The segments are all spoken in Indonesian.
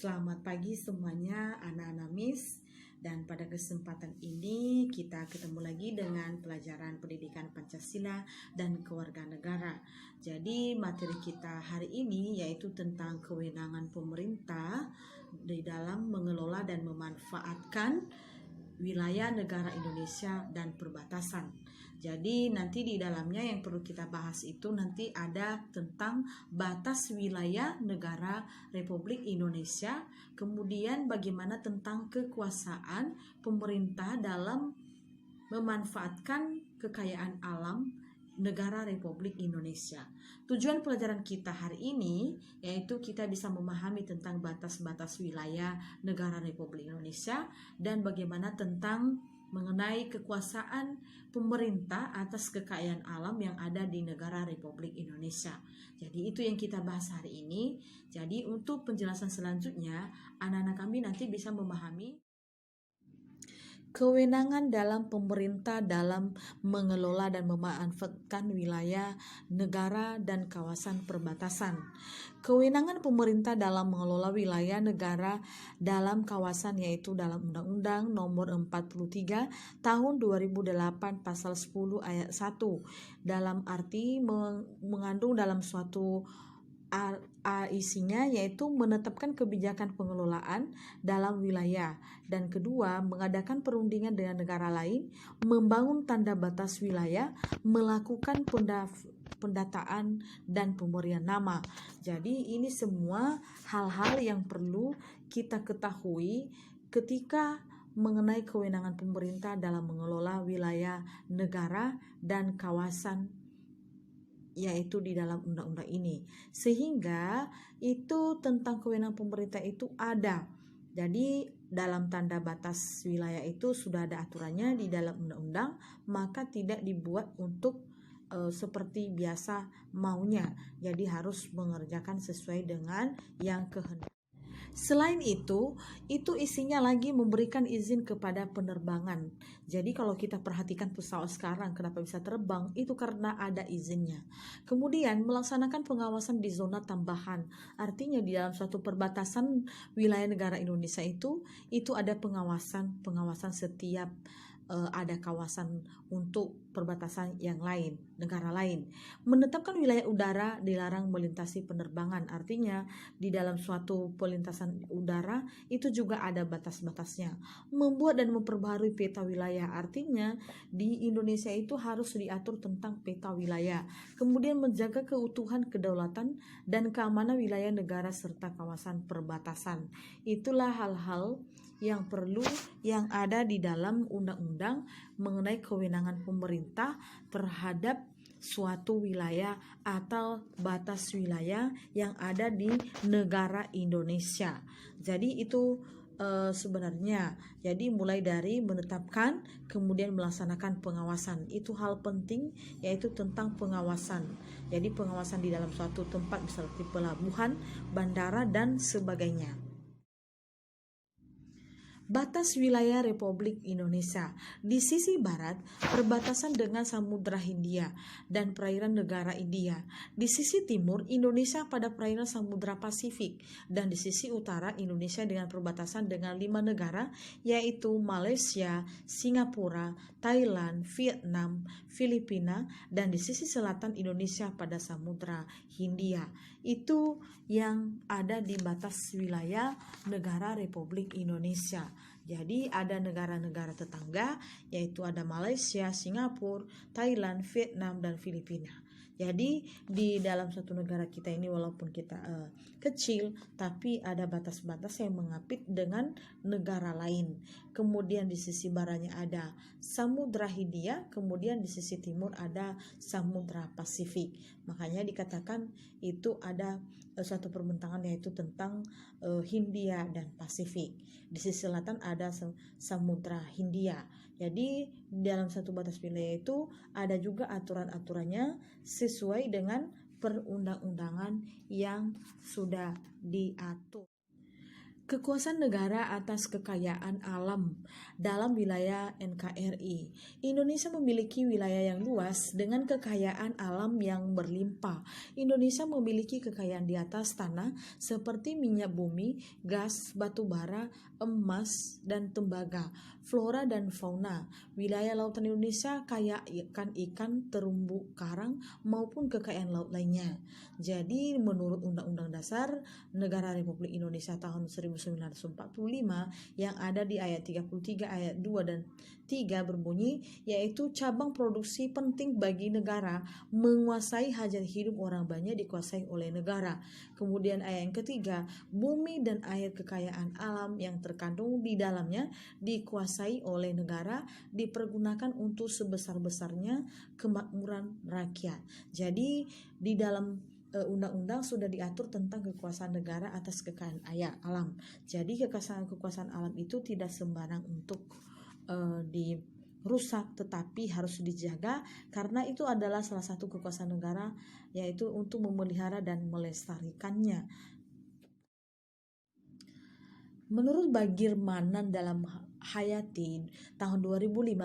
Selamat pagi semuanya anak-anak Miss, dan pada kesempatan ini kita ketemu lagi dengan pelajaran pendidikan Pancasila dan Kewarganegaraan. Jadi materi kita hari ini yaitu tentang kewenangan pemerintah di dalam mengelola dan memanfaatkan wilayah negara Indonesia dan perbatasan. Jadi nanti di dalamnya yang perlu kita bahas itu nanti ada tentang batas wilayah negara Republik Indonesia, kemudian bagaimana tentang kekuasaan pemerintah dalam memanfaatkan kekayaan alam negara Republik Indonesia. Tujuan pelajaran kita hari ini yaitu kita bisa memahami tentang batas-batas wilayah negara Republik Indonesia dan bagaimana tentang mengenai kekuasaan pemerintah atas kekayaan alam yang ada di negara Republik Indonesia. Jadi itu yang kita bahas hari ini. Jadi untuk penjelasan selanjutnya, anak-anak kami nanti bisa memahami kewenangan dalam pemerintah dalam mengelola dan memanfaatkan wilayah negara dan kawasan perbatasan. Kewenangan pemerintah dalam mengelola wilayah negara dalam kawasan yaitu dalam Undang-Undang Nomor 43 Tahun 2008 Pasal 10 Ayat 1 dalam arti mengandung dalam suatu isinya yaitu menetapkan kebijakan pengelolaan dalam wilayah, dan kedua mengadakan perundingan dengan negara lain, membangun tanda batas wilayah, melakukan pendataan dan pemberian nama. Jadi ini semua hal-hal yang perlu kita ketahui ketika mengenai kewenangan pemerintah dalam mengelola wilayah negara dan kawasan yaitu di dalam undang-undang ini, sehingga itu tentang kewenangan pemerintah itu ada. Jadi dalam tanda batas wilayah itu sudah ada aturannya di dalam undang-undang, maka tidak dibuat untuk seperti biasa maunya. Jadi harus mengerjakan sesuai dengan yang kehendak. Selain itu isinya lagi memberikan izin kepada penerbangan. Jadi kalau kita perhatikan pesawat sekarang kenapa bisa terbang, itu karena ada izinnya. Kemudian melaksanakan pengawasan di zona tambahan. Artinya di dalam suatu perbatasan wilayah negara Indonesia itu ada pengawasan setiap ada kawasan untuk perbatasan yang lain, negara lain. Menetapkan wilayah udara dilarang melintasi penerbangan, artinya di dalam suatu pelintasan udara itu juga ada batas-batasnya. Membuat dan memperbaharui peta wilayah, artinya di Indonesia itu harus diatur tentang peta wilayah. Kemudian menjaga keutuhan, kedaulatan, dan keamanan wilayah negara serta kawasan perbatasan. Itulah hal-hal yang perlu yang ada di dalam undang-undang mengenai kewenangan pemerintah terhadap suatu wilayah atau batas wilayah yang ada di negara Indonesia. Jadi itu sebenarnya jadi mulai dari menetapkan kemudian melaksanakan pengawasan, itu hal penting yaitu tentang pengawasan. Jadi pengawasan di dalam suatu tempat seperti pelabuhan, bandara dan sebagainya. Batas wilayah Republik Indonesia. Di sisi barat, perbatasan dengan Samudra Hindia dan perairan negara India. Di sisi timur, Indonesia pada perairan Samudra Pasifik. Dan di sisi utara, Indonesia dengan perbatasan dengan 5 negara, yaitu Malaysia, Singapura, Thailand, Vietnam, Filipina, dan di sisi selatan Indonesia pada Samudra Hindia. Itu yang ada di batas wilayah negara Republik Indonesia. Jadi ada negara-negara tetangga yaitu ada Malaysia, Singapura, Thailand, Vietnam, dan Filipina. Jadi di dalam satu negara kita ini walaupun kita kecil tapi ada batas-batas yang mengapit dengan negara lain. Kemudian di sisi baratnya ada Samudra Hindia, kemudian di sisi timur ada Samudra Pasifik. Makanya dikatakan itu ada suatu perbentangan yaitu tentang Hindia dan Pasifik. Di sisi selatan ada Samudra Hindia. Jadi dalam satu batas wilayah itu ada juga aturan-aturannya sesuai dengan perundang-undangan yang sudah diatur. Kekuasaan negara atas kekayaan alam dalam wilayah NKRI. Indonesia memiliki wilayah yang luas dengan kekayaan alam yang berlimpah. Indonesia memiliki kekayaan di atas tanah seperti minyak bumi, gas, batu bara, emas, dan tembaga, flora dan fauna. Wilayah lautan Indonesia kaya ikan, terumbu karang, maupun kekayaan laut lainnya. Jadi menurut Undang-Undang Dasar Negara Republik Indonesia tahun 1945 yang ada di ayat 33 ayat 2 dan 3 berbunyi, yaitu cabang produksi penting bagi negara menguasai hajat hidup orang banyak dikuasai oleh negara. Kemudian ayat yang ketiga, bumi dan air kekayaan alam yang terkandung di dalamnya dikuasai oleh negara, dipergunakan untuk sebesar-besarnya kemakmuran rakyat. Jadi di dalam undang-undang sudah diatur tentang kekuasaan negara atas kekayaan alam. Jadi kekuasaan alam itu tidak sembarang untuk dirusak, tetapi harus dijaga karena itu adalah salah satu kekuasaan negara, yaitu untuk memelihara dan melestarikannya. Menurut Bagir Manan dalam Hayati tahun 2015,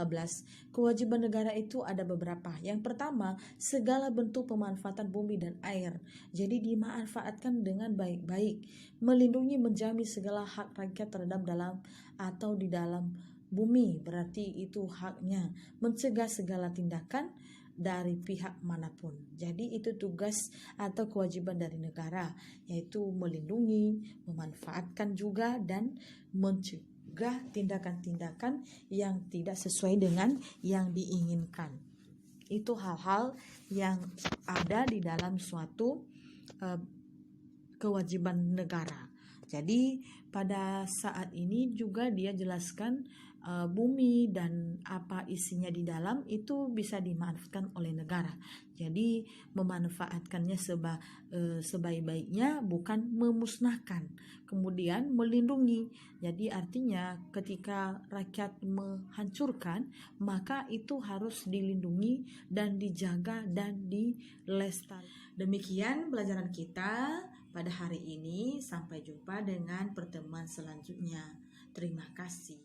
kewajiban negara itu ada beberapa. Yang pertama, segala bentuk pemanfaatan bumi dan air, jadi dimanfaatkan dengan baik-baik, melindungi menjamin segala hak rakyat terhadap dalam atau di dalam bumi, berarti itu haknya, mencegah segala tindakan dari pihak manapun. Jadi itu tugas atau kewajiban dari negara, yaitu melindungi, memanfaatkan juga, dan mencegah tindakan-tindakan yang tidak sesuai dengan yang diinginkan. Itu hal-hal yang ada di dalam suatu kewajiban negara. Jadi pada saat ini juga dia jelaskan bumi dan apa isinya di dalam itu bisa dimanfaatkan oleh negara. Jadi memanfaatkannya sebaik-baiknya, bukan memusnahkan. Kemudian melindungi. Jadi artinya ketika rakyat menghancurkan, maka itu harus dilindungi dan dijaga dan dilestarikan. Demikian pelajaran kita pada hari ini. Sampai jumpa dengan pertemuan selanjutnya. Terima kasih.